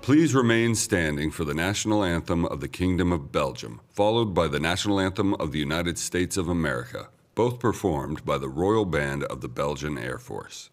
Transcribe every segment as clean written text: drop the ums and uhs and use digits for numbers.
Please remain standing for the national anthem of the Kingdom of Belgium, followed by the national anthem of the United States of America, both performed by the Royal Band of the Belgian Air Force.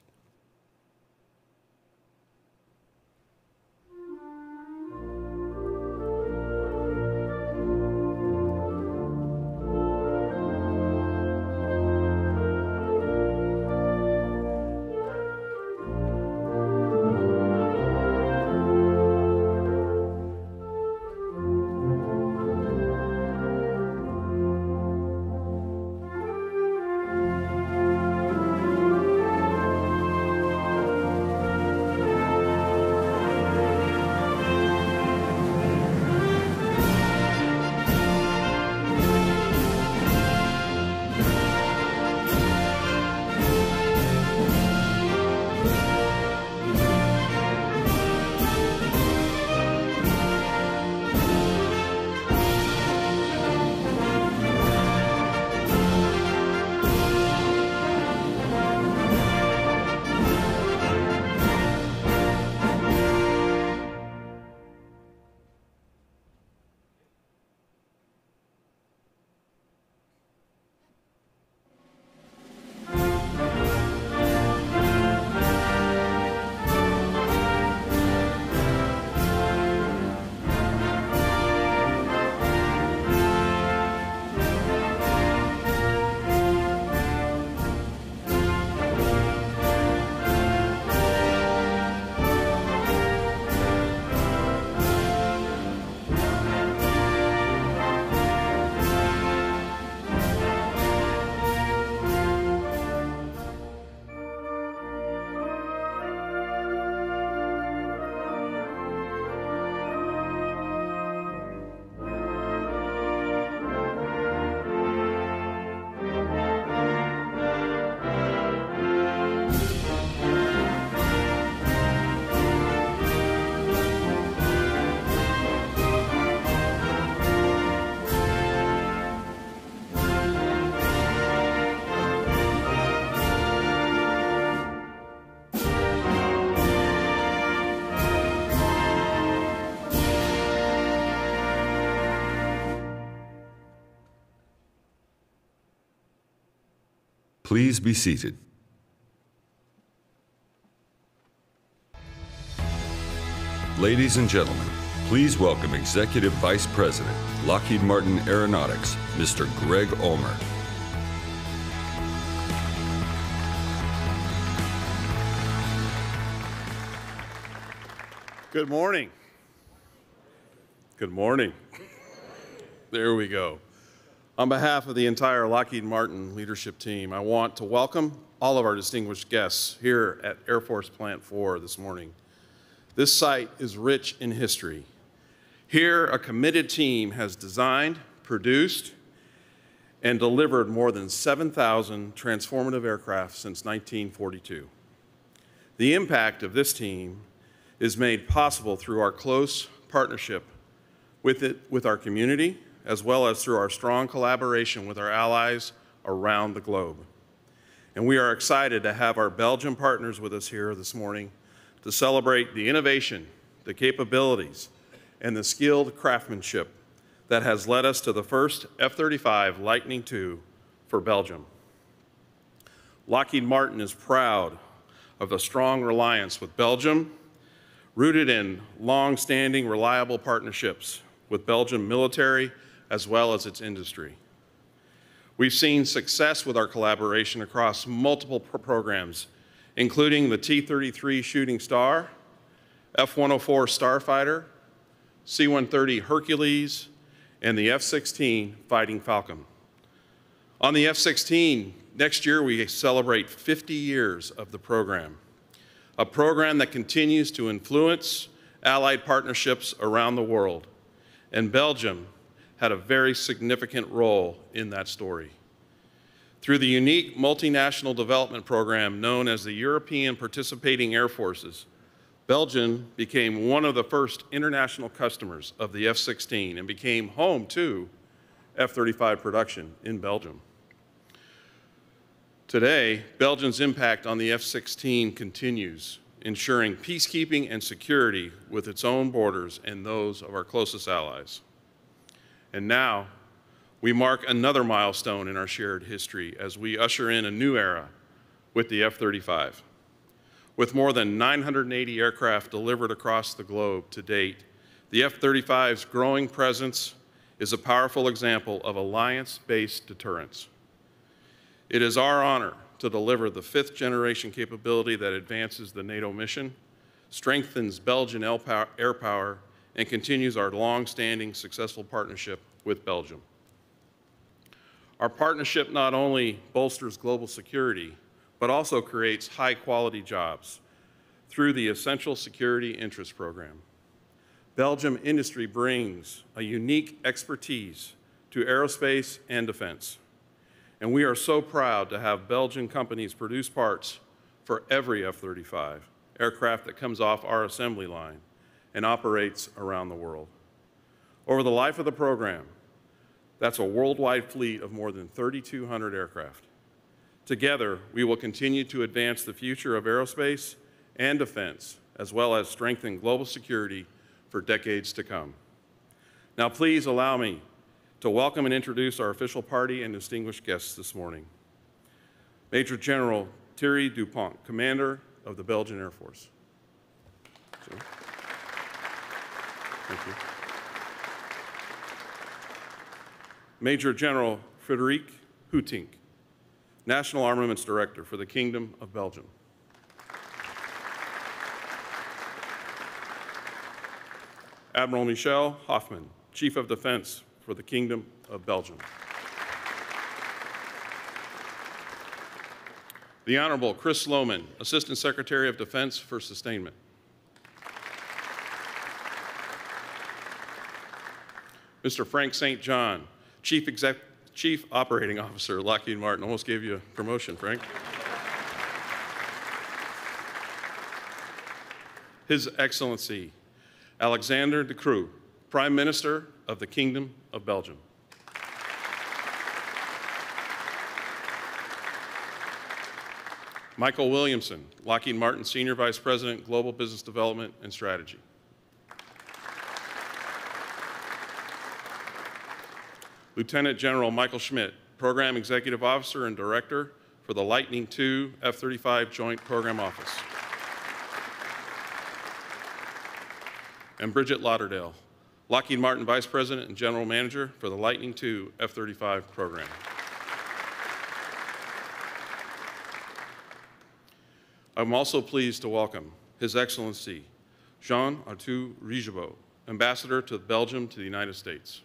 Please be seated. Ladies and gentlemen, please welcome Executive Vice President, Lockheed Martin Aeronautics, Mr. Greg Ulmer. Good morning. Good morning. There we go. On behalf of the entire Lockheed Martin leadership team, I want to welcome all of our distinguished guests here at Air Force Plant 4 this morning. This site is rich in history. Here, a committed team has designed, produced, and delivered more than 7,000 transformative aircraft since 1942. The impact of this team is made possible through our close partnership with our community, as well as through our strong collaboration with our allies around the globe. And we are excited to have our Belgian partners with us here this morning to celebrate the innovation, the capabilities, and the skilled craftsmanship that has led us to the first F-35 Lightning II for Belgium. Lockheed Martin is proud of the strong alliance with Belgium, rooted in long-standing, reliable partnerships with Belgian military as well as its industry. We've seen success with our collaboration across multiple programs, including the T-33 Shooting Star, F-104 Starfighter, C-130 Hercules, and the F-16 Fighting Falcon. On the F-16, next year we celebrate 50 years of the program, a program that continues to influence allied partnerships around the world, and Belgium had a very significant role in that story. Through the unique multinational development program known as the European Participating Air Forces, Belgium became one of the first international customers of the F-16 and became home to F-35 production in Belgium. Today, Belgium's impact on the F-16 continues ensuring peacekeeping and security with its own borders and those of our closest allies. And now, we mark another milestone in our shared history as we usher in a new era with the F-35. With more than 980 aircraft delivered across the globe to date, the F-35's growing presence is a powerful example of alliance-based deterrence. It is our honor to deliver the fifth-generation capability that advances the NATO mission, strengthens Belgian airpower, and continues our long-standing successful partnership with Belgium. Our partnership not only bolsters global security, but also creates high-quality jobs through the Essential Security Interest Program. Belgium industry brings a unique expertise to aerospace and defense, and we are so proud to have Belgian companies produce parts for every F-35 aircraft that comes off our assembly line and operates around the world. Over the life of the program, that's a worldwide fleet of more than 3,200 aircraft. Together, we will continue to advance the future of aerospace and defense, as well as strengthen global security for decades to come. Now, please allow me to welcome and introduce our official party and distinguished guests this morning. Major General Thierry Dupont, Commander of the Belgian Air Force. Thank you. Major General Frédéric Houtink, National Armaments Director for the Kingdom of Belgium. Admiral Michel Hoffman, Chief of Defense for the Kingdom of Belgium. The Honorable Chris Lohman, Assistant Secretary of Defense for Sustainment. Mr. Frank St. John, Chief Operating Officer, Lockheed Martin. Almost gave you a promotion, Frank. His Excellency, Alexander De Croo, Prime Minister of the Kingdom of Belgium. Michael Williamson, Lockheed Martin Senior Vice President, Global Business Development and Strategy. Lieutenant General Michael Schmidt, Program Executive Officer and Director for the Lightning II F-35 Joint Program Office. And Bridget Lauderdale, Lockheed Martin Vice President and General Manager for the Lightning II F-35 program. I'm also pleased to welcome His Excellency Jean-Arthur Rigebeau, Ambassador to Belgium to the United States.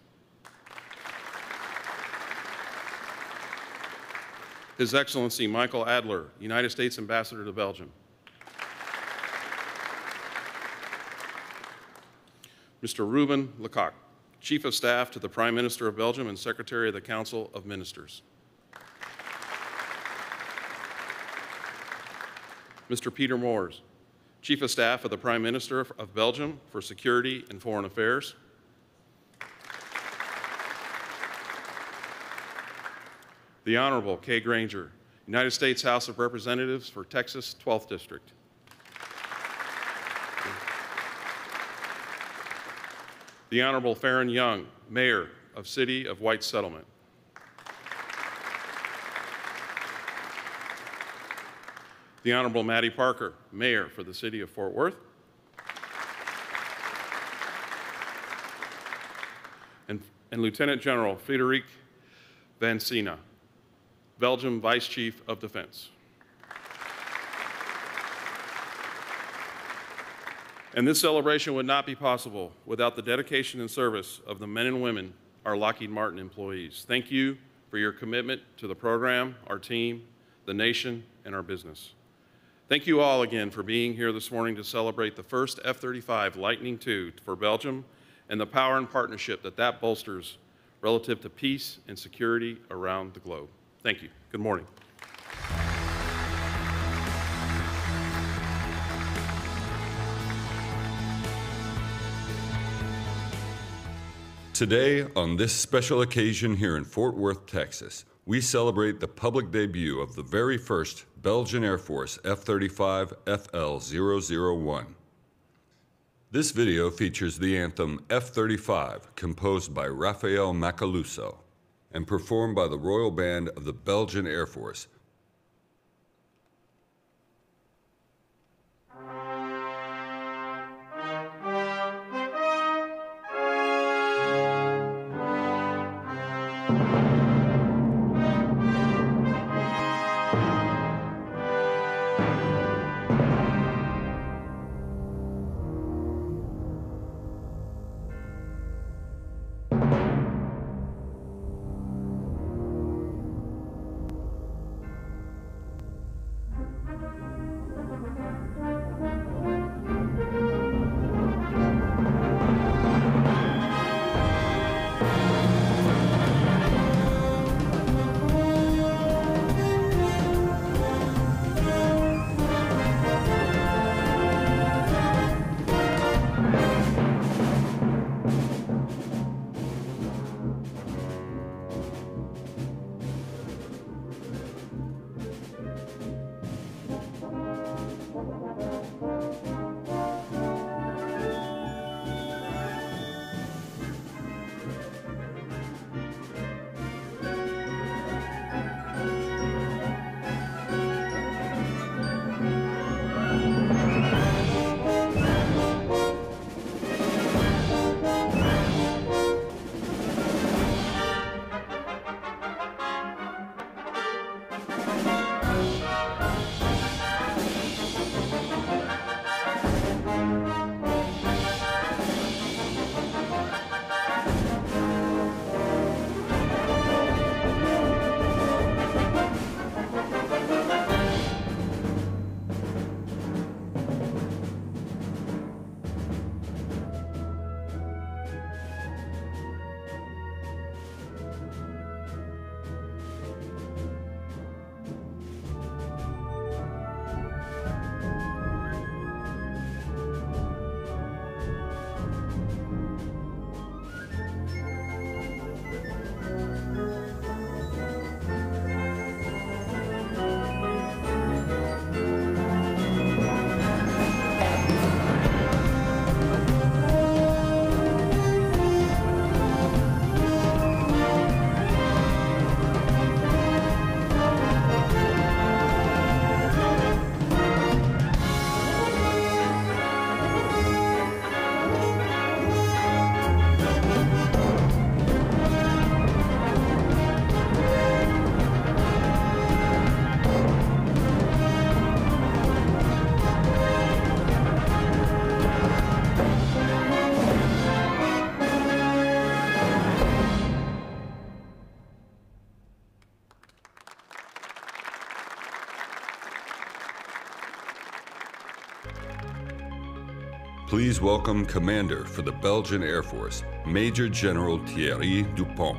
His Excellency Michael Adler, United States Ambassador to Belgium. Mr. Ruben Lecoq, Chief of Staff to the Prime Minister of Belgium and Secretary of the Council of Ministers. Mr. Peter Moores, Chief of Staff of the Prime Minister of Belgium for Security and Foreign Affairs. The Honorable Kay Granger, United States House of Representatives for Texas 12th District. The Honorable Farron Young, Mayor of City of White Settlement. The Honorable Maddie Parker, Mayor for the City of Fort Worth. And Lieutenant General Frédéric Vansina, Belgium Vice Chief of Defense. And this celebration would not be possible without the dedication and service of the men and women, our Lockheed Martin employees. Thank you for your commitment to the program, our team, the nation, and our business. Thank you all again for being here this morning to celebrate the first F-35 Lightning II for Belgium and the power and partnership that bolsters relative to peace and security around the globe. Thank you. Good morning. Today, on this special occasion here in Fort Worth, Texas, we celebrate the public debut of the very first Belgian Air Force F-35 FL-001. This video features the anthem F-35, composed by Rafael Macaluso and performed by the Royal Band of the Belgian Air Force. Please welcome Commander for the Belgian Air Force, Major General Thierry Dupont.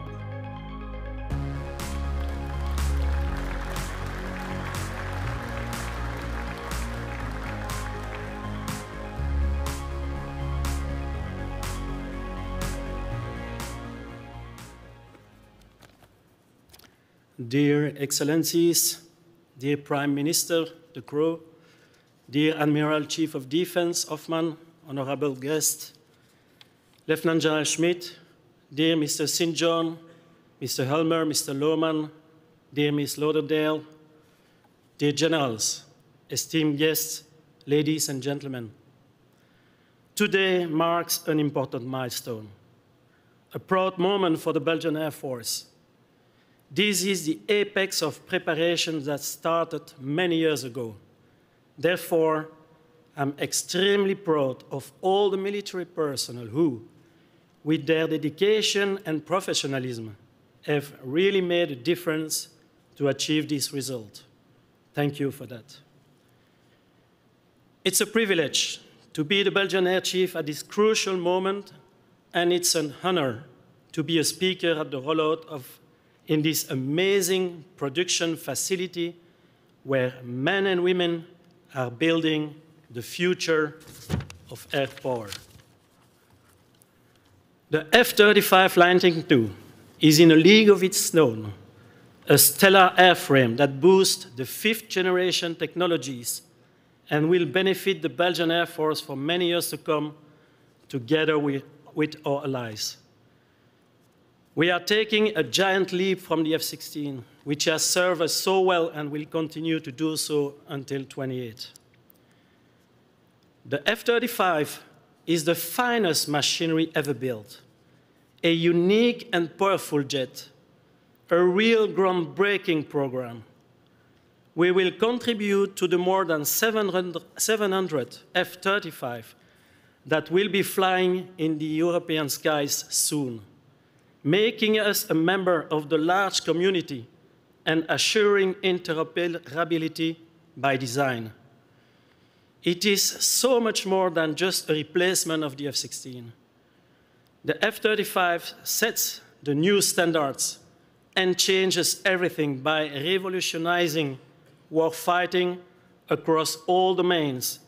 Dear Excellencies, dear Prime Minister, the crew, dear Admiral Chief of Defense Hoffman, honorable guests, Lieutenant General Schmidt, dear Mr. St. John, Mr. Helmer, Mr. Lohmann, dear Ms. Lauderdale, dear generals, esteemed guests, ladies and gentlemen. Today marks an important milestone, a proud moment for the Belgian Air Force. This is the apex of preparation that started many years ago. Therefore, I'm extremely proud of all the military personnel who, with their dedication and professionalism, have really made a difference to achieve this result. Thank you for that. It's a privilege to be the Belgian Air Chief at this crucial moment, and it's an honor to be a speaker at the rollout in this amazing production facility where men and women are building the future of air power. The F-35 Lightning II is in a league of its own, a stellar airframe that boosts the fifth-generation technologies and will benefit the Belgian Air Force for many years to come, together with our allies. We are taking a giant leap from the F-16, which has served us so well and will continue to do so until 2028. The F-35 is the finest machinery ever built, a unique and powerful jet, a real groundbreaking program. We will contribute to the more than 700 F-35 that will be flying in the European skies soon, making us a member of the large community and assuring interoperability by design. It is so much more than just a replacement of the F-16. The F-35 sets the new standards and changes everything by revolutionizing warfighting across all domains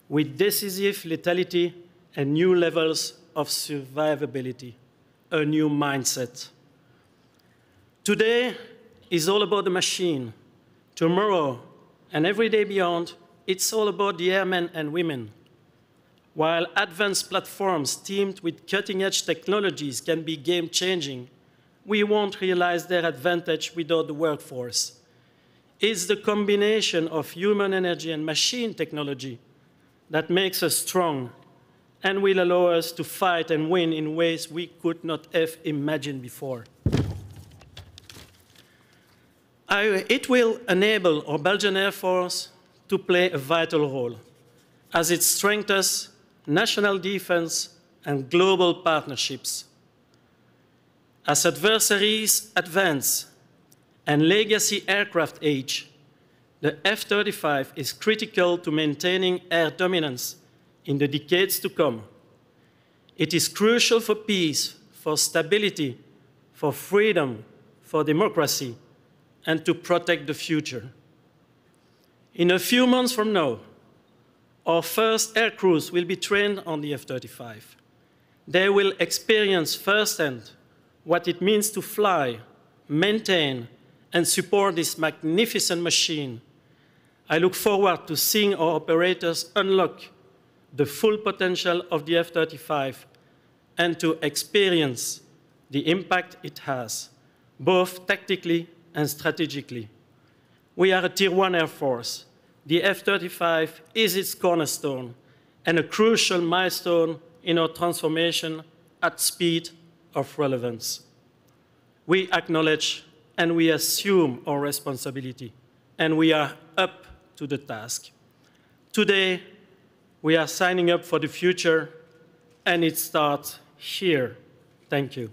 with decisive lethality and new levels of survivability, a new mindset. Today is all about the machine. Tomorrow and every day beyond, it's all about the airmen and women. While advanced platforms teamed with cutting-edge technologies can be game-changing, we won't realize their advantage without the workforce. It's the combination of human energy and machine technology that makes us strong and will allow us to fight and win in ways we could not have imagined before. It will enable our Belgian Air Force to play a vital role as it strengthens national defense and global partnerships. As adversaries advance and legacy aircraft age, the F-35 is critical to maintaining air dominance in the decades to come. It is crucial for peace, for stability, for freedom, for democracy, and to protect the future. In a few months from now, our first air crews will be trained on the F-35. They will experience firsthand what it means to fly, maintain, and support this magnificent machine. I look forward to seeing our operators unlock the full potential of the F-35 and to experience the impact it has, both tactically and strategically. We are a Tier 1 Air Force. The F-35 is its cornerstone and a crucial milestone in our transformation at speed of relevance. We acknowledge and we assume our responsibility, and we are up to the task. Today, we are signing up for the future, and it starts here. Thank you.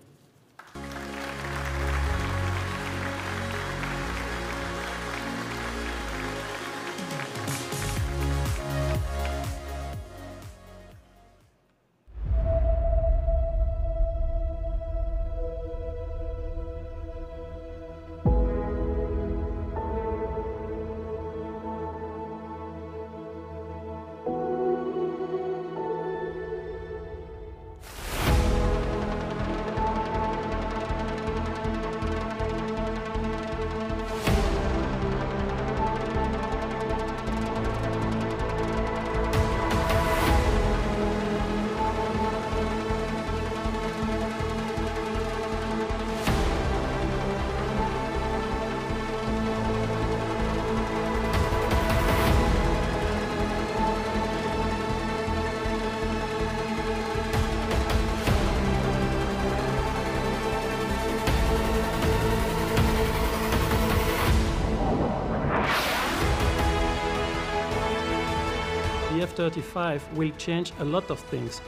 The F-35 will change a lot of things,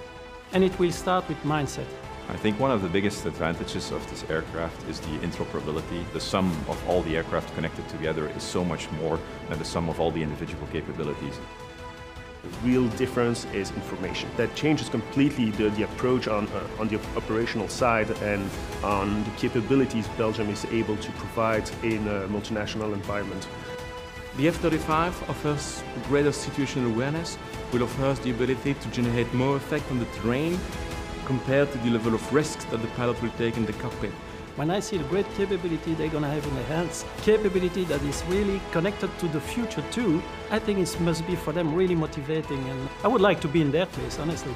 and it will start with mindset. I think one of the biggest advantages of this aircraft is the interoperability. The sum of all the aircraft connected together is so much more than the sum of all the individual capabilities. The real difference is information. That changes completely the approach on the operational side and on the capabilities Belgium is able to provide in a multinational environment. The F-35 offers greater situational awareness, will offer us the ability to generate more effect on the terrain compared to the level of risks that the pilot will take in the cockpit. when I see the great capability they're going to have in their hands, capability that is really connected to the future too, I think it must be for them really motivating, and I would like to be in their place, honestly.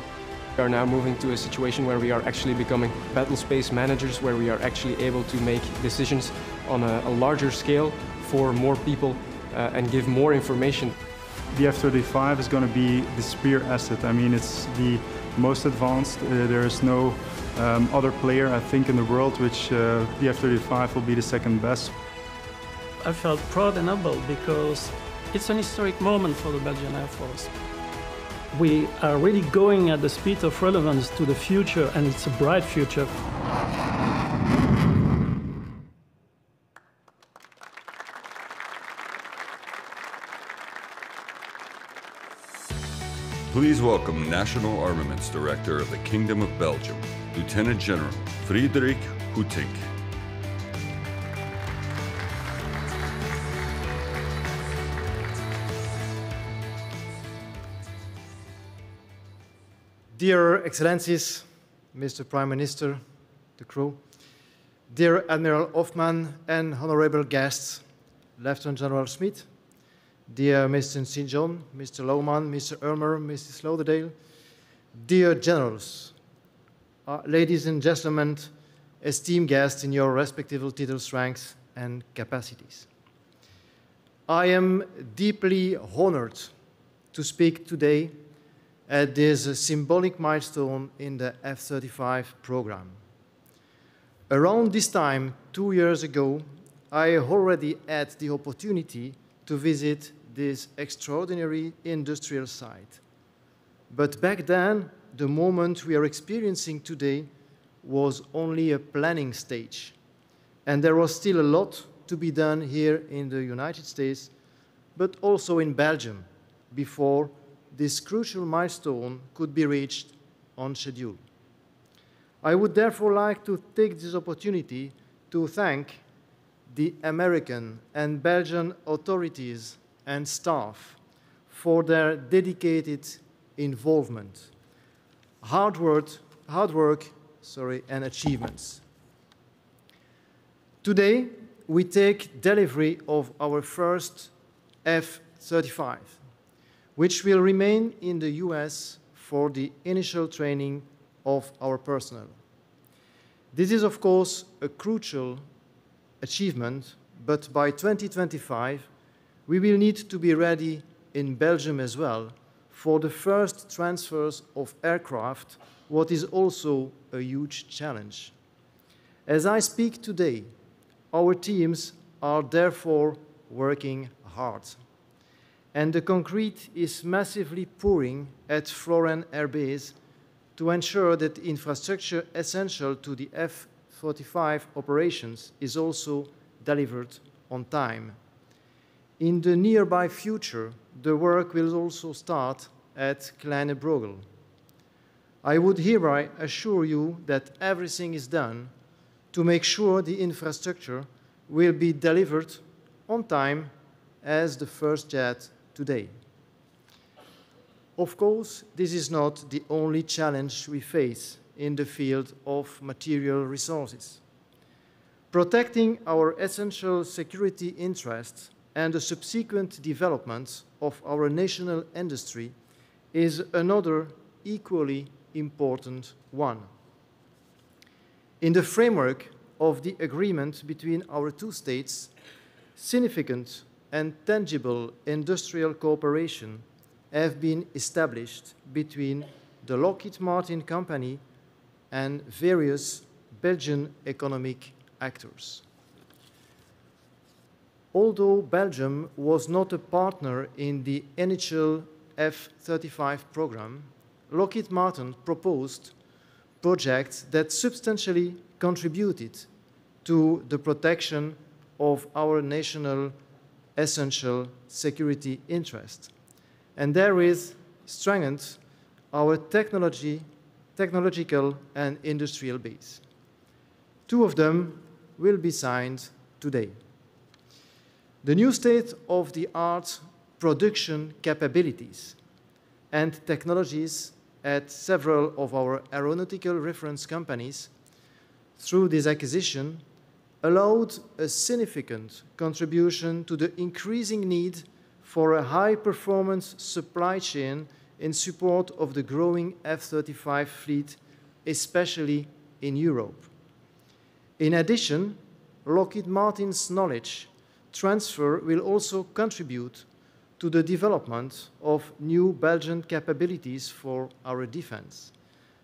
We are now moving to a situation where we are actually becoming battle space managers, where we are actually able to make decisions on a larger scale for more people and give more information. The F-35 is going to be the spear asset. I mean, it's the most advanced. There is no other player, I think, in the world which the F-35 will be the second best. I felt proud and humbled because it's an historic moment for the Belgian Air Force. We are really going at the speed of relevance to the future, and it's a bright future. Please welcome National Armaments Director of the Kingdom of Belgium, Lieutenant General Frederik Houtink. Dear Excellencies, Mr. Prime Minister, the crew, dear Admiral Hoffman and honorable guests, Lieutenant General Smith, dear Mr. St. John, Mr. Lohman, Mr. Elmer, Mrs. Lauderdale, dear generals, ladies and gentlemen, esteemed guests in your respective titles, ranks, and capacities. I am deeply honored to speak today at this symbolic milestone in the F-35 program. Around this time, 2 years ago, I already had the opportunity to visit this extraordinary industrial site. But back then, the moment we are experiencing today was only a planning stage. And there was still a lot to be done here in the United States, but also in Belgium, before this crucial milestone could be reached on schedule. I would therefore like to take this opportunity to thank the American and Belgian authorities and staff for their dedicated involvement, hard work, and achievements. Today, we take delivery of our first F-35, which will remain in the US for the initial training of our personnel. This is, of course, a crucial achievement, but by 2025, we will need to be ready in Belgium as well for the first transfers of aircraft, what is also a huge challenge. As I speak today, our teams are therefore working hard. And the concrete is massively pouring at Floren Air Base to ensure that the infrastructure essential to the F-35 operations is also delivered on time. In the nearby future, the work will also start at Kleine Brogel. I would hereby assure you that everything is done to make sure the infrastructure will be delivered on time as the first jet today. Of course, this is not the only challenge we face in the field of material resources. Protecting our essential security interests and the subsequent development of our national industry is another equally important one. In the framework of the agreement between our two states, significant and tangible industrial cooperation have been established between the Lockheed Martin company and various Belgian economic actors. Although Belgium was not a partner in the initial F-35 program, Lockheed Martin proposed projects that substantially contributed to the protection of our national essential security interest, and therewith strengthened our technological and industrial base. Two of them will be signed today. The new state-of-the-art production capabilities and technologies at several of our aeronautical reference companies through this acquisition, allowed a significant contribution to the increasing need for a high-performance supply chain in support of the growing F-35 fleet, especially in Europe. In addition, Lockheed Martin's knowledge transfer will also contribute to the development of new Belgian capabilities for our defense,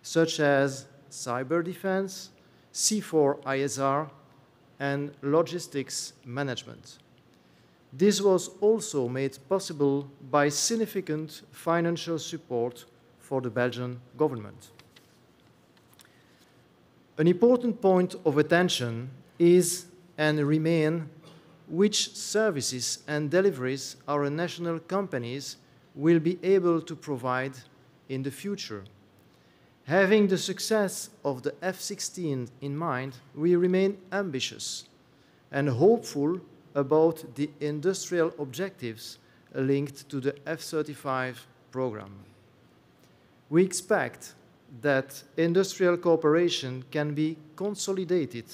such as cyber defense, C4ISR, and logistics management. This was also made possible by significant financial support for the Belgian government. An important point of attention is and remain which services and deliveries our national companies will be able to provide in the future. Having the success of the F-16 in mind, we remain ambitious and hopeful about the industrial objectives linked to the F-35 program. We expect that industrial cooperation can be consolidated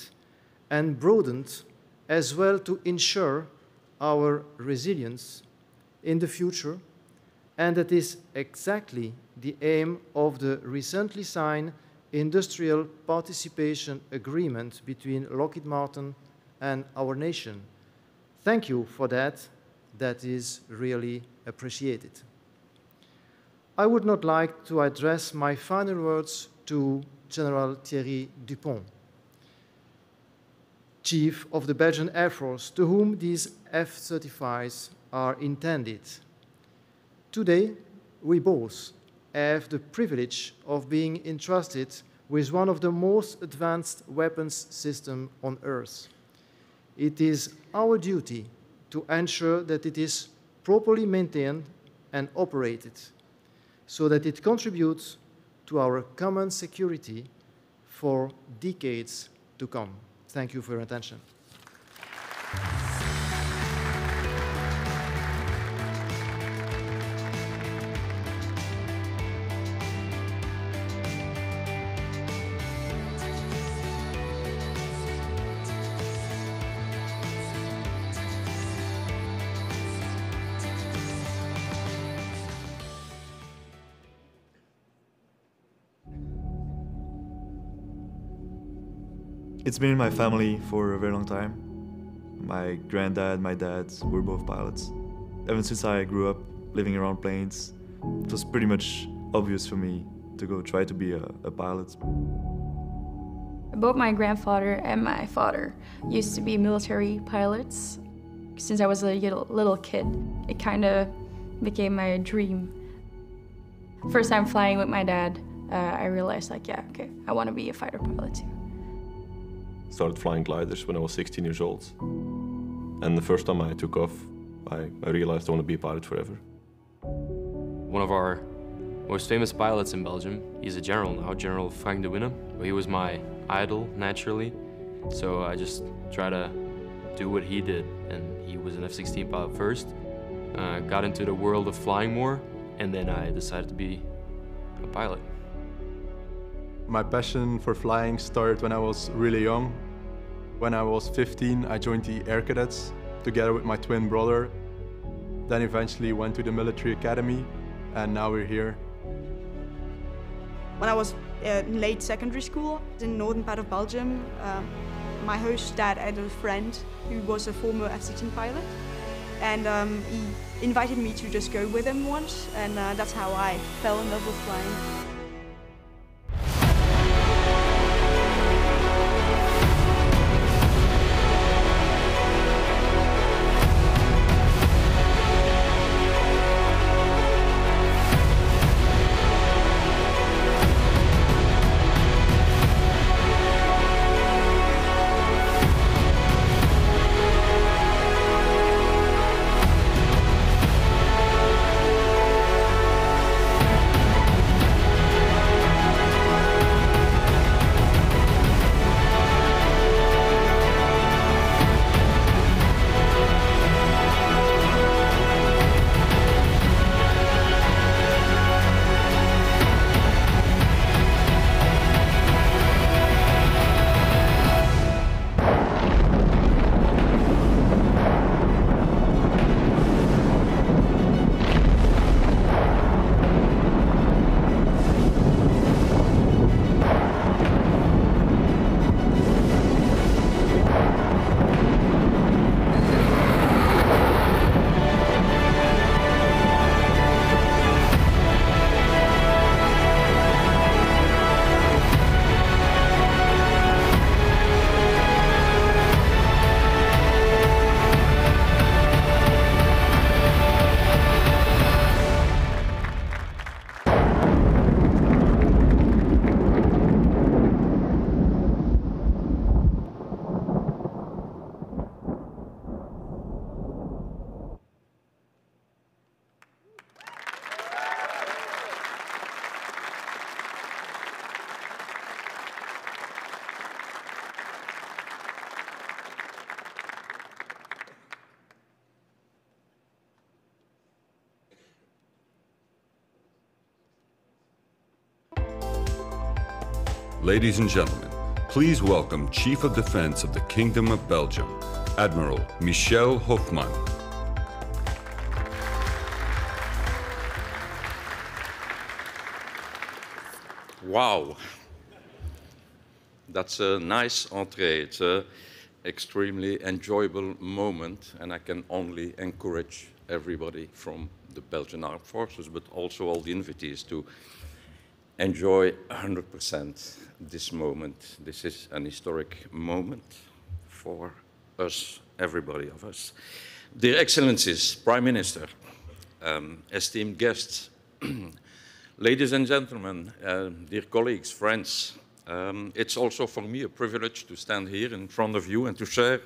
and broadened as well to ensure our resilience in the future, and that is exactly the aim of the recently signed industrial participation agreement between Lockheed Martin and our nation. Thank you for that. That is really appreciated. I would not like to address my final words to General Thierry Dupont, Chief of the Belgian Air Force, to whom these F-35s are intended. Today, we both have the privilege of being entrusted with one of the most advanced weapons systems on Earth. It is our duty to ensure that it is properly maintained and operated so that it contributes to our common security for decades to come. Thank you for your attention. It's been in my family for a very long time. My granddad, my dad were both pilots. Ever since I grew up living around planes, it was pretty much obvious for me to go try to be a pilot. Both my grandfather and my father used to be military pilots. Since I was a little kid, it kind of became my dream. First time flying with my dad, I realized like, yeah, okay, I want to be a fighter pilot too. Started flying gliders when I was 16 years old. And the first time I took off, I realized I want to be a pilot forever. One of our most famous pilots in Belgium, he's a general now, General Frank de Winne. He was my idol, naturally. So I just try to do what he did. And he was an F-16 pilot first. Got into the world of flying more, and then I decided to be a pilot. My passion for flying started when I was really young. When I was 15, I joined the Air Cadets together with my twin brother. Then eventually went to the military academy, and now we're here. When I was in late secondary school in the northern part of Belgium, my host dad had a friend who was a former F-16 pilot. And he invited me to just go with him once, and that's how I fell in love with flying. Ladies and gentlemen, please welcome Chief of Defense of the Kingdom of Belgium, Admiral Michel Hofman. Wow, that's a nice entree. It's an extremely enjoyable moment, and I can only encourage everybody from the Belgian Armed Forces, but also all the invitees to enjoy 100% this moment. This is an historic moment for us, everybody of us. Dear Excellencies, Prime Minister, esteemed guests, ladies and gentlemen, dear colleagues, friends, it's also for me a privilege to stand here in front of you and to share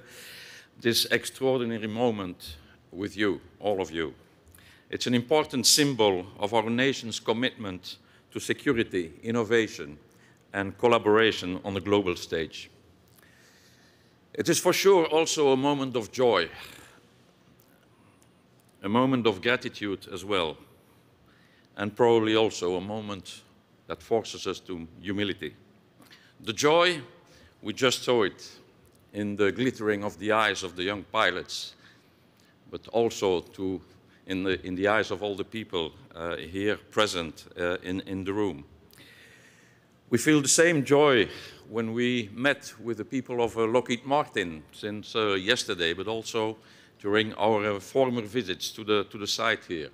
this extraordinary moment with you, all of you. It's an important symbol of our nation's commitment to security, innovation, and collaboration on the global stage. It is for sure also a moment of joy, a moment of gratitude as well, and probably also a moment that forces us to humility. The joy, we just saw it in the glittering of the eyes of the young pilots, but also in the eyes of all the people here present in the room. We feel the same joy when we met with the people of Lockheed Martin since yesterday, but also during our former visits to the site here.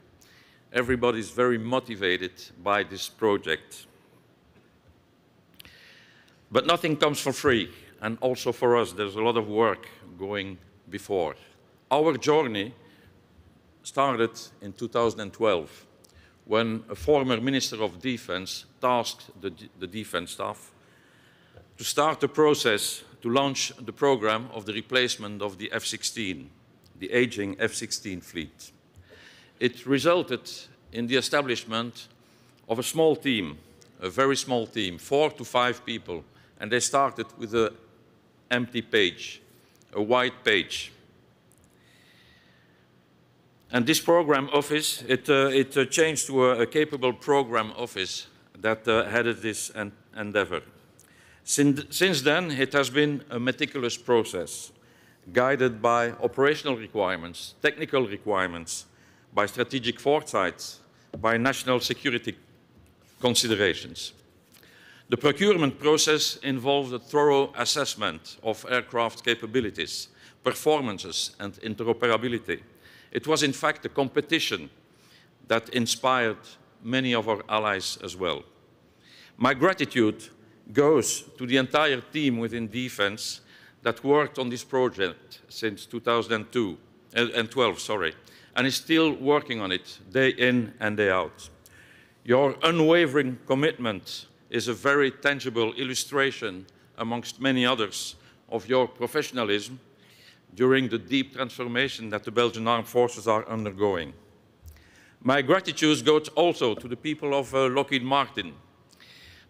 Everybody is very motivated by this project. But nothing comes for free, and also for us there's a lot of work going before. Our journey started in 2012 when a former Minister of Defense tasked the defense staff to start the process to launch the program of the replacement of the F-16, the aging F-16 fleet. It resulted in the establishment of a small team, a very small team, 4 to 5 people, and they started with an empty page, a white page. And this program office, it changed to a capable program office that headed this endeavor. Since then, it has been a meticulous process, guided by operational requirements, technical requirements, by strategic foresight, by national security considerations. The procurement process involved a thorough assessment of aircraft capabilities, performances, and interoperability. It was, in fact, a competition that inspired many of our allies as well. My gratitude goes to the entire team within defense that worked on this project since 2012, and is still working on it day in and day out. Your unwavering commitment is a very tangible illustration, amongst many others, of your professionalism during the deep transformation that the Belgian Armed Forces are undergoing. My gratitude goes also to the people of Lockheed Martin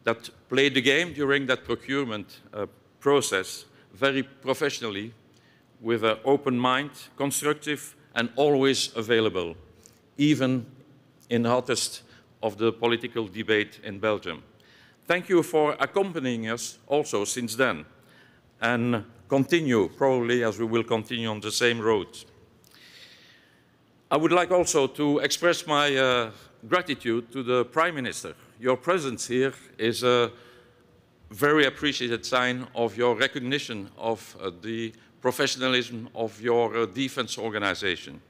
that played the game during that procurement process very professionally, with an open mind, constructive, and always available, even in the hottest of the political debate in Belgium. Thank you for accompanying us also since then, and continue, probably, as we will continue on the same road. I would like also to express my gratitude to the Prime Minister. Your presence here is a very appreciated sign of your recognition of the professionalism of your defense organization.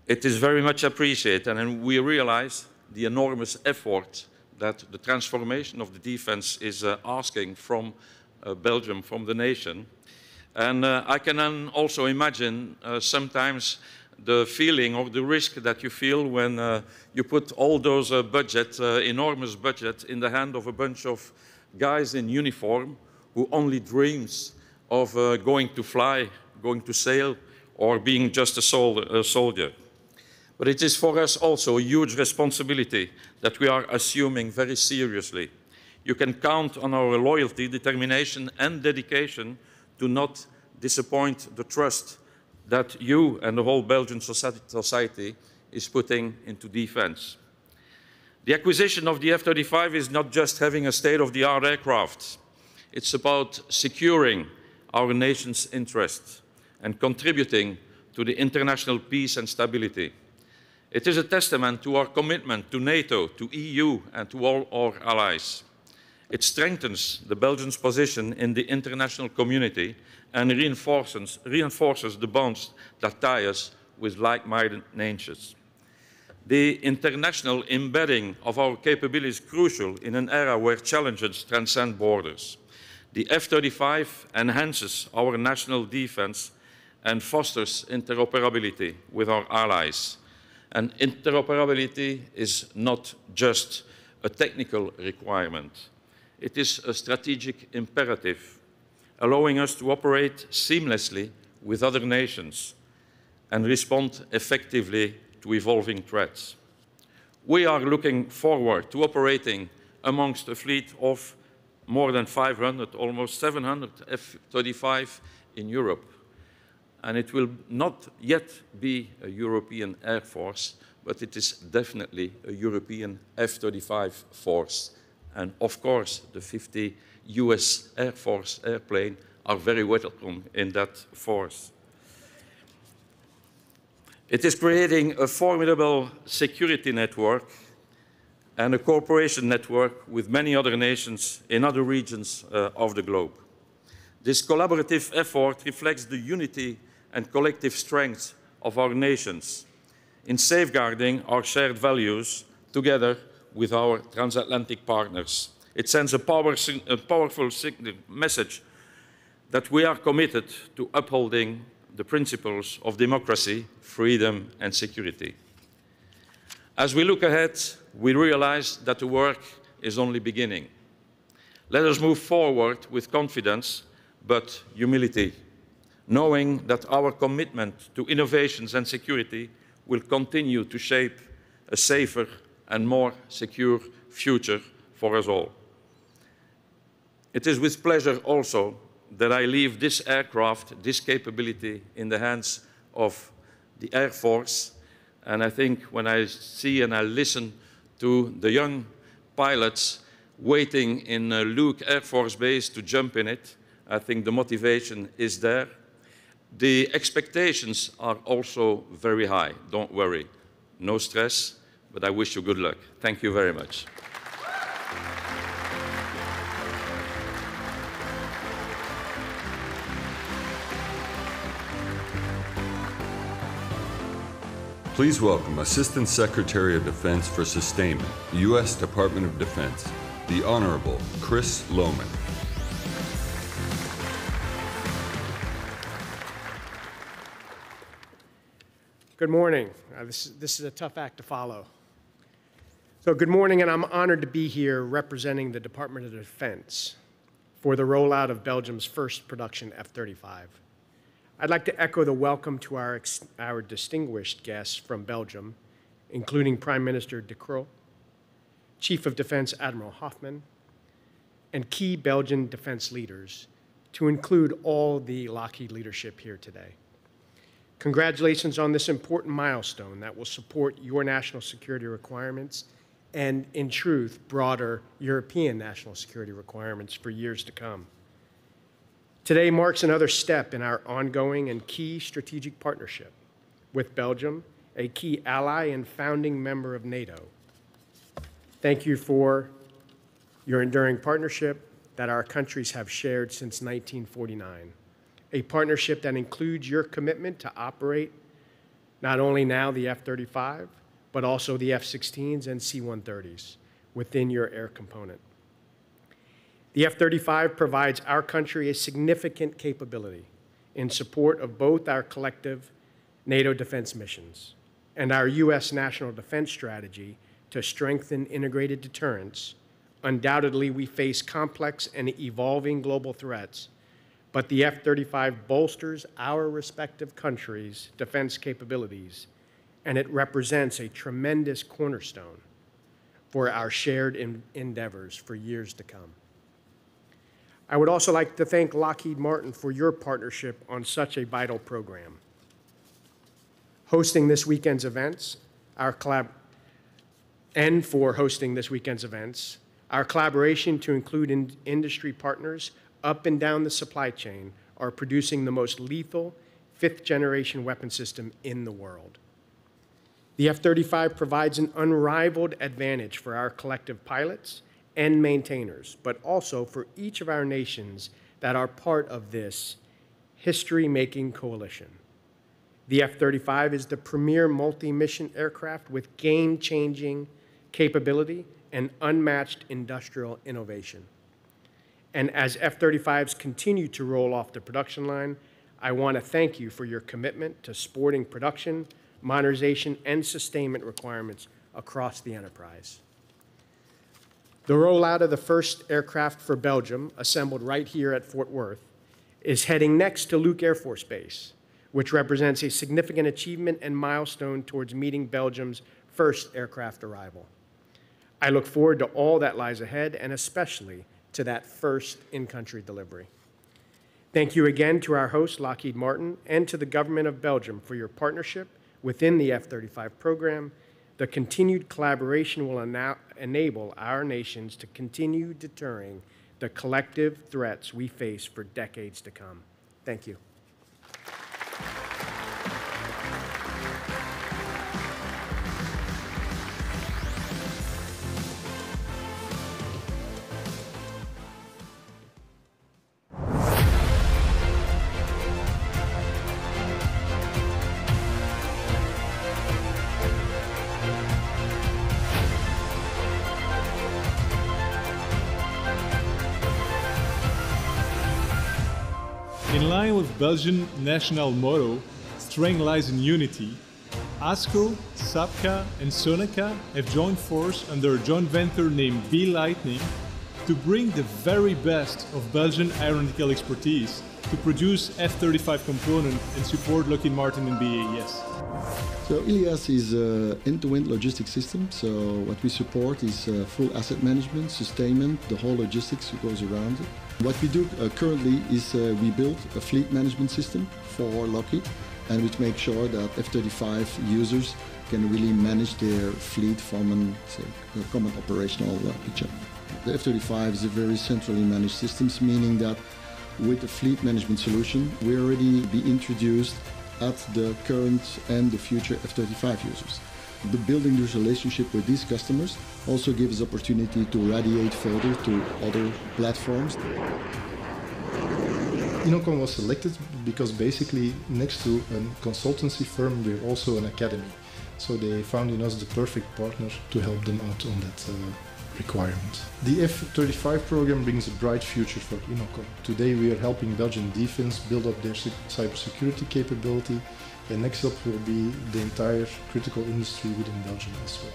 It is very much appreciated, and we realize the enormous effort that the transformation of the defense is asking from Belgium, from the nation. And I can also imagine sometimes the feeling or the risk that you feel when you put all those enormous budgets in the hand of a bunch of guys in uniform who only dreams of going to fly, going to sail, or being just a soldier. But it is for us also a huge responsibility that we are assuming very seriously. You can count on our loyalty, determination, and dedication to not disappoint the trust that you and the whole Belgian society is putting into defense. The acquisition of the F-35 is not just having a state-of-the-art aircraft. It's about securing our nation's interests and contributing to the international peace and stability. It is a testament to our commitment to NATO, to EU, and to all our allies. It strengthens the Belgians' position in the international community and reinforces the bonds that tie us with like-minded nations. The international embedding of our capabilities is crucial in an era where challenges transcend borders. The F-35 enhances our national defense and fosters interoperability with our allies. And interoperability is not just a technical requirement. It is a strategic imperative, allowing us to operate seamlessly with other nations and respond effectively to evolving threats. We are looking forward to operating amongst a fleet of more than 500, almost 700 F-35 in Europe. And it will not yet be a European Air Force, but it is definitely a European F-35 force. And of course, the 50 US Air Force airplanes are very welcome in that force. It is creating a formidable security network and a cooperation network with many other nations in other regions of the globe. This collaborative effort reflects the unity and collective strength of our nations in safeguarding our shared values together with our transatlantic partners. It sends a powerful message that we are committed to upholding the principles of democracy, freedom, and security. As we look ahead, we realize that the work is only beginning. Let us move forward with confidence, but humility, knowing that our commitment to innovations and security will continue to shape a safer and more secure future for us all. It is with pleasure also that I leave this aircraft, this capability, in the hands of the Air Force. And I think when I see and I listen to the young pilots waiting in Luke Air Force Base to jump in it, I think the motivation is there. The expectations are also very high. Don't worry. No stress, but I wish you good luck. Thank you very much. Please welcome Assistant Secretary of Defense for Sustainment, U.S. Department of Defense, the Honorable Chris Lohman. Good morning. This is a tough act to follow. So good morning, and I'm honored to be here representing the Department of Defense for the rollout of Belgium's first production F-35. I'd like to echo the welcome to our distinguished guests from Belgium, including Prime Minister De Croo, Chief of Defense Admiral Hoffman, and key Belgian defense leaders, to include all the Lockheed leadership here today. Congratulations on this important milestone that will support your national security requirements and, in truth, broader European national security requirements for years to come. Today marks another step in our ongoing and key strategic partnership with Belgium, a key ally and founding member of NATO. Thank you for your enduring partnership that our countries have shared since 1949, a partnership that includes your commitment to operate not only now the F-35, but also the F-16s and C-130s within your air component. The F-35 provides our country a significant capability in support of both our collective NATO defense missions and our U.S. national defense strategy to strengthen integrated deterrence. Undoubtedly, we face complex and evolving global threats, but the F-35 bolsters our respective countries' defense capabilities, and it represents a tremendous cornerstone for our shared endeavors for years to come. I would also like to thank Lockheed Martin for your partnership on such a vital program. Hosting this weekend's events, our and for hosting this weekend's events. Our collaboration to include industry partners up and down the supply chain are producing the most lethal fifth-generation weapon system in the world. The F-35 provides an unrivaled advantage for our collective pilots and maintainers, but also for each of our nations that are part of this history-making coalition. The F-35 is the premier multi-mission aircraft with game-changing capability and unmatched industrial innovation. And as F-35s continue to roll off the production line, I want to thank you for your commitment to supporting production, modernization, and sustainment requirements across the enterprise. The rollout of the first aircraft for Belgium, assembled right here at Fort Worth, is heading next to Luke Air Force Base, which represents a significant achievement and milestone towards meeting Belgium's first aircraft arrival. I look forward to all that lies ahead, and especially to that first in-country delivery. Thank you again to our host, Lockheed Martin, and to the government of Belgium for your partnership within the F-35 program. The continued collaboration will enable our nations to continue deterring the collective threats we face for decades to come. Thank you. In line with Belgian national motto, strength lies in unity, ASCO, SAPCA and Soneca have joined force under a joint venture named B Lightning to bring the very best of Belgian aeronautical expertise to produce F-35 component and support Lockheed Martin and BAES. So Ilias is an end-to-end logistics system. So what we support is full asset management, sustainment, the whole logistics that goes around it. What we do currently is we build a fleet management system for Lockheed, and which makes sure that F-35 users can really manage their fleet from a common operational picture. The F-35 is a very centrally managed system, meaning that with the fleet management solution, we already be introduced at the current and the future F-35 users. The building this relationship with these customers also gives us opportunity to radiate further to other platforms. Inocom was selected because basically next to a consultancy firm, we're also an academy. So they found in us the perfect partner to help them out on that requirement. The F-35 program brings a bright future for Inocom. Today we are helping Belgian defense build up their cybersecurity capability, and next up will be the entire critical industry within Belgium as well.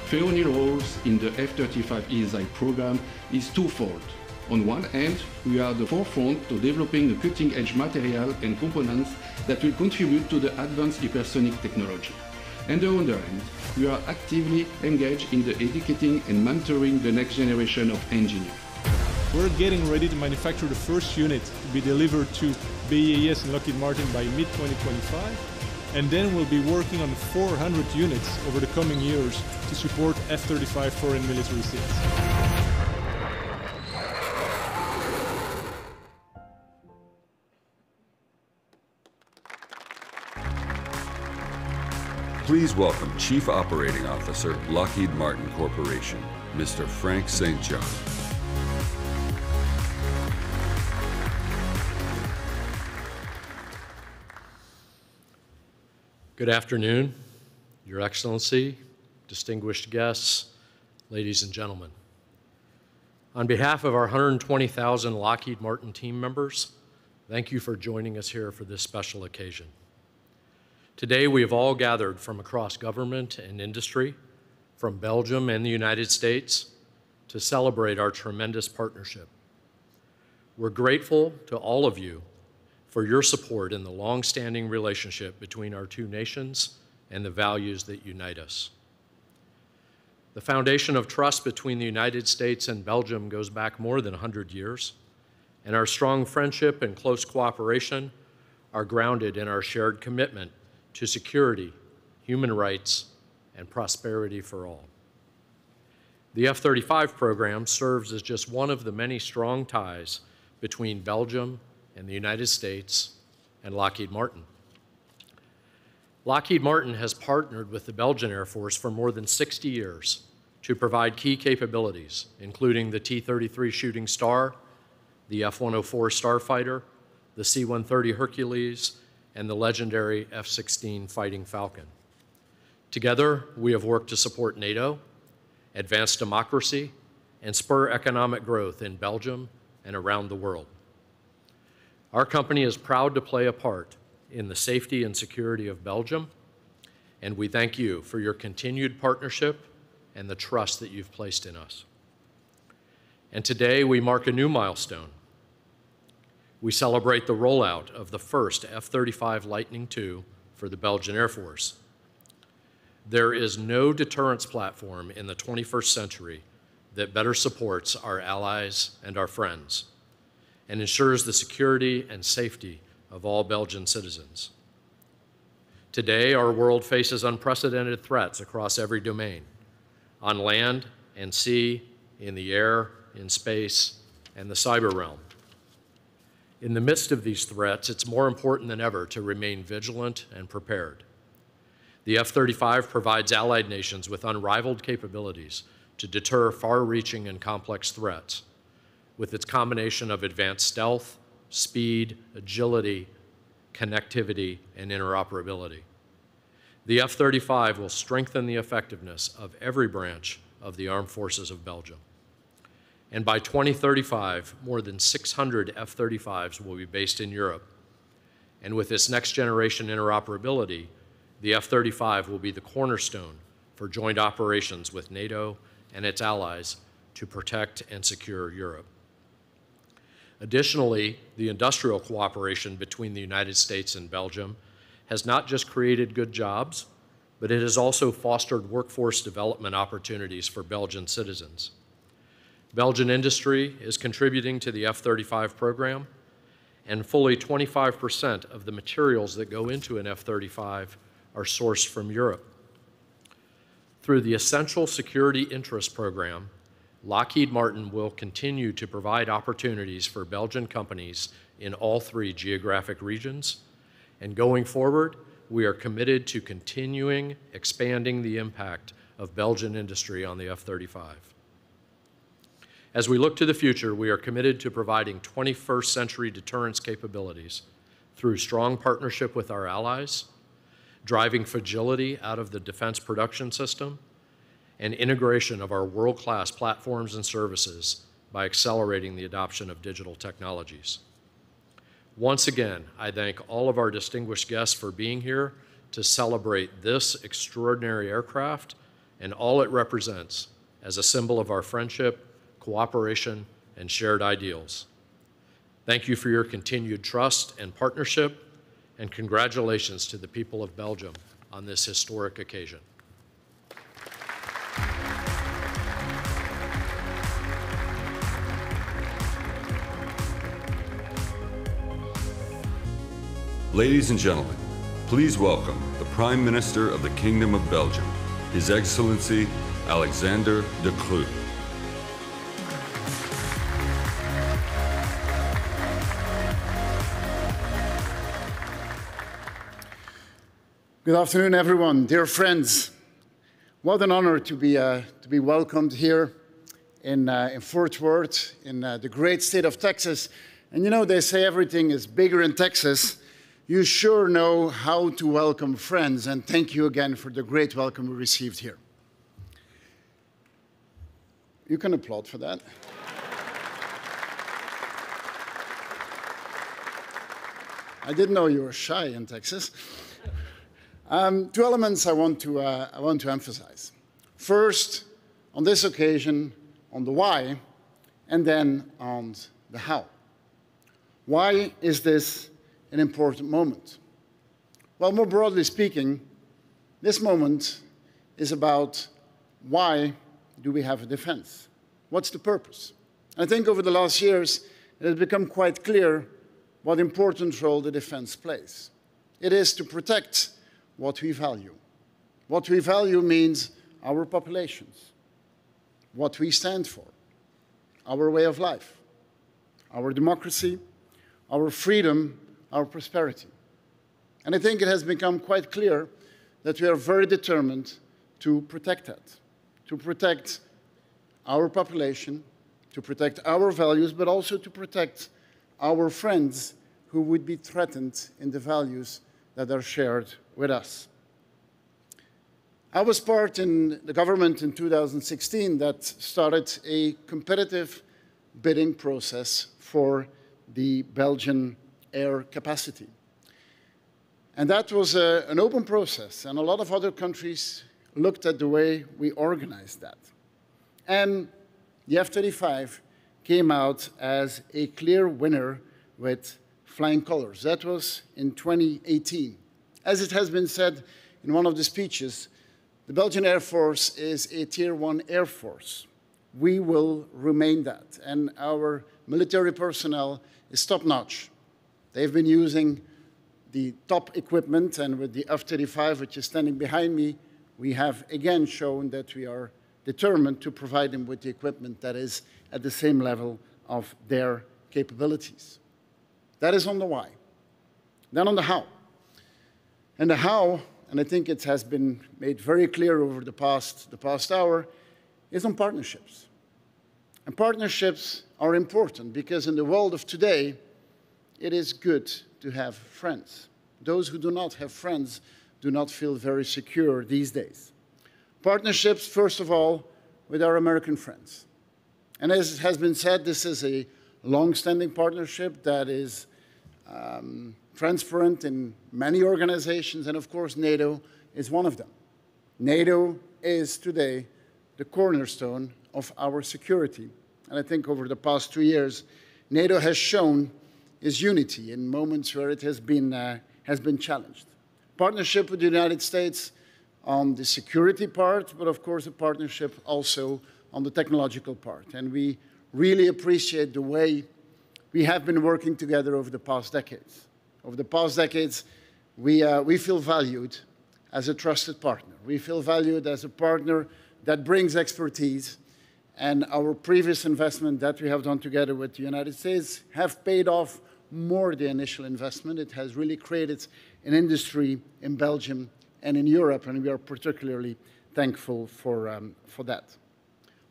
Feone's roles in the F-35A program is twofold. On one hand, we are at the forefront to developing the cutting-edge material and components that will contribute to the advanced hypersonic technology. And on the other hand, we are actively engaged in the educating and mentoring the next generation of engineers. We're getting ready to manufacture the first unit to be delivered to BAES and Lockheed Martin by mid-2025, and then we'll be working on 400 units over the coming years to support F-35 foreign military sales. Please welcome Chief Operating Officer, Lockheed Martin Corporation, Mr. Frank St. John. Good afternoon, Your Excellency, distinguished guests, ladies and gentlemen. On behalf of our 120,000 Lockheed Martin team members, thank you for joining us here for this special occasion. Today, we have all gathered from across government and industry, from Belgium and the United States, to celebrate our tremendous partnership. We're grateful to all of you for your support in the long-standing relationship between our two nations and the values that unite us. The foundation of trust between the United States and Belgium goes back more than 100 years, and our strong friendship and close cooperation are grounded in our shared commitment to security, human rights, and prosperity for all. The F-35 program serves as just one of the many strong ties between Belgium and the United States and Lockheed Martin. Lockheed Martin has partnered with the Belgian Air Force for more than 60 years to provide key capabilities, including the T-33 Shooting Star, the F-104 Starfighter, the C-130 Hercules, and the legendary F-16 Fighting Falcon. Together, we have worked to support NATO, advance democracy, and spur economic growth in Belgium and around the world. Our company is proud to play a part in the safety and security of Belgium, and we thank you for your continued partnership and the trust that you've placed in us. And today, we mark a new milestone. We celebrate the rollout of the first F-35 Lightning II for the Belgian Air Force. There is no deterrence platform in the 21st century that better supports our allies and our friends and ensures the security and safety of all Belgian citizens. Today, our world faces unprecedented threats across every domain, on land and sea, in the air, in space, and the cyber realm. In the midst of these threats, it's more important than ever to remain vigilant and prepared. The F-35 provides allied nations with unrivaled capabilities to deter far-reaching and complex threats, with its combination of advanced stealth, speed, agility, connectivity, and interoperability. The F-35 will strengthen the effectiveness of every branch of the armed forces of Belgium. And by 2035, more than 600 F-35s will be based in Europe. And with this next-generation interoperability, the F-35 will be the cornerstone for joint operations with NATO and its allies to protect and secure Europe. Additionally, the industrial cooperation between the United States and Belgium has not just created good jobs, but it has also fostered workforce development opportunities for Belgian citizens. Belgian industry is contributing to the F-35 program, and fully 25% of the materials that go into an F-35 are sourced from Europe. Through the Essential Security Interest Program, Lockheed Martin will continue to provide opportunities for Belgian companies in all three geographic regions, and going forward, we are committed to continuing expanding the impact of Belgian industry on the F-35. As we look to the future, we are committed to providing 21st century deterrence capabilities through strong partnership with our allies, driving fragility out of the defense production system, and integration of our world-class platforms and services by accelerating the adoption of digital technologies. Once again, I thank all of our distinguished guests for being here to celebrate this extraordinary aircraft and all it represents as a symbol of our friendship, cooperation, and shared ideals. Thank you for your continued trust and partnership, and congratulations to the people of Belgium on this historic occasion. Ladies and gentlemen, please welcome the Prime Minister of the Kingdom of Belgium, His Excellency Alexander De Croo. Good afternoon, everyone. Dear friends, what an honor to be welcomed here in Fort Worth, in the great state of Texas. And you know, they say everything is bigger in Texas. You sure know how to welcome friends, and thank you again for the great welcome we received here. You can applaud for that. I didn't know you were shy in Texas. Two elements I want to emphasize. First, on this occasion, on the why, and then on the how. Why is this an important moment? Well, more broadly speaking, this moment is about why do we have a defense? What's the purpose? I think over the last years, it has become quite clear what important role the defense plays. It is to protect what we value. What we value means our populations. what we stand for, our way of life, our democracy, our freedom, our prosperity. And I think it has become quite clear that we are very determined to protect that, to protect our population, to protect our values, but also to protect our friends who would be threatened in the values that are shared with us. I was part in the government in 2016 that started a competitive bidding process for the Belgian air capacity. And that was an open process, and a lot of other countries looked at the way we organized that. And the F-35 came out as a clear winner with flying colors. That was in 2018. As it has been said in one of the speeches, the Belgian Air Force is a Tier 1 Air Force. We will remain that, and our military personnel is top-notch. They've been using the top equipment, and with the F-35, which is standing behind me, we have again shown that we are determined to provide them with the equipment that is at the same level of their capabilities. That is on the why. Then on the how. And the how, and I think it has been made very clear over the past hour, is on partnerships. And partnerships are important because in the world of today, it is good to have friends. Those who do not have friends do not feel very secure these days. Partnerships, first of all, with our American friends. And as it has been said, this is a long-standing partnership that is transparent in many organizations, and of course NATO is one of them. NATO is today the cornerstone of our security. And I think over the past 2 years, NATO has shown its unity in moments where it has been challenged. Partnership with the United States on the security part, but of course a partnership also on the technological part. And we really appreciate the way we have been working together over the past decades. Over the past decades, we feel valued as a trusted partner. We feel valued as a partner that brings expertise, and our previous investment that we have done together with the United States have paid off more than the initial investment. It has really created an industry in Belgium and in Europe, and we are particularly thankful for that.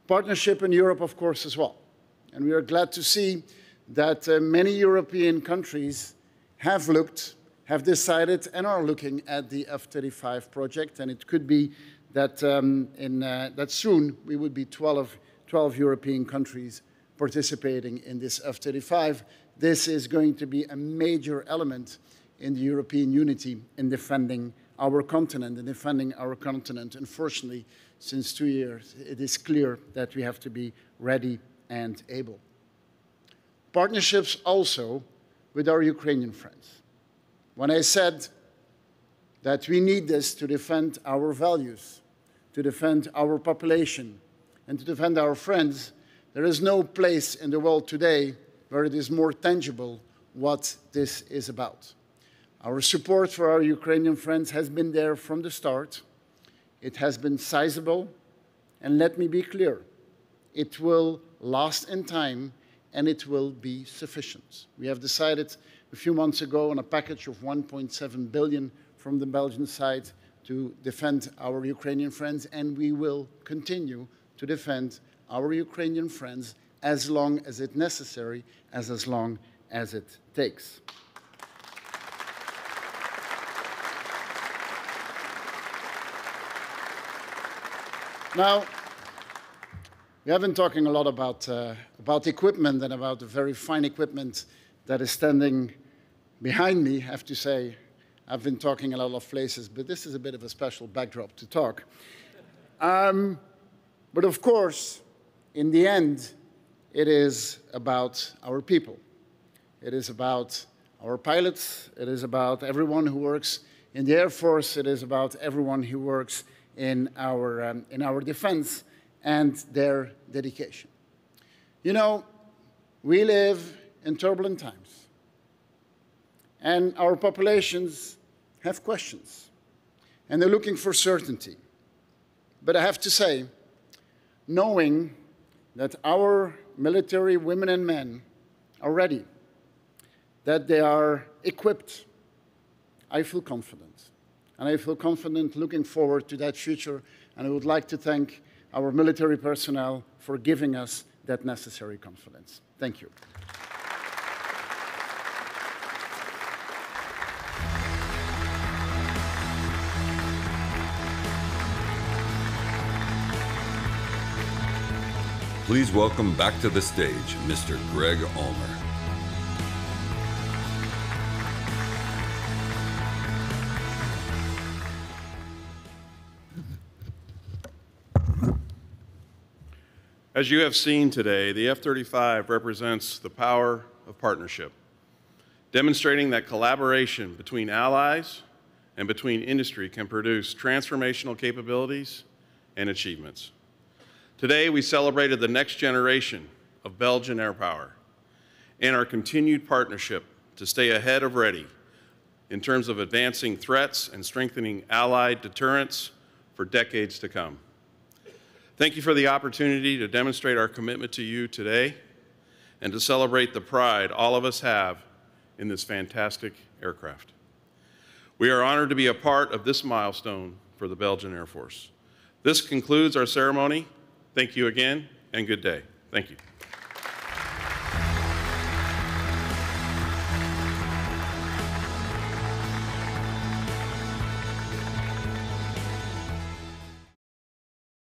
Partnership in Europe, of course, as well. And we are glad to see that many European countries have looked, have decided, and are looking at the F-35 project. And it could be that, that soon we would be 12 European countries participating in this F-35. This is going to be a major element in the European unity in defending our continent, Unfortunately, since 2 years, it is clear that we have to be ready and able. Partnerships also with our Ukrainian friends. When I said that we need this to defend our values, to defend our population, and to defend our friends, there is no place in the world today where it is more tangible what this is about. Our support for our Ukrainian friends has been there from the start. It has been sizable, and let me be clear, it will last in time and it will be sufficient. We have decided a few months ago on a package of 1.7 billion from the Belgian side to defend our Ukrainian friends, and we will continue to defend our Ukrainian friends as long as it's necessary, as long as it takes. Now, we have been talking a lot about equipment and about the very fine equipment that is standing behind me. I have to say, I've been talking a lot of places, but this is a bit of a special backdrop to talk. But of course, in the end, it is about our people. It is about our pilots. It is about everyone who works in the Air Force. It is about everyone who works in our defense and their dedication. You know, we live in turbulent times, and our populations have questions, and they're looking for certainty. But I have to say, knowing that our military women and men are ready, that they are equipped, I feel confident. And I feel confident looking forward to that future. And I would like to thank our military personnel for giving us that necessary confidence. Thank you. Please welcome back to the stage, Mr. Greg Ulmer. As you have seen today, the F-35 represents the power of partnership, demonstrating that collaboration between allies and between industry can produce transformational capabilities and achievements. Today, we celebrated the next generation of Belgian Airpower and our continued partnership to stay ahead of ready in terms of advancing threats and strengthening allied deterrence for decades to come. Thank you for the opportunity to demonstrate our commitment to you today and to celebrate the pride all of us have in this fantastic aircraft. We are honored to be a part of this milestone for the Belgian Air Force. This concludes our ceremony. Thank you again, and good day. Thank you.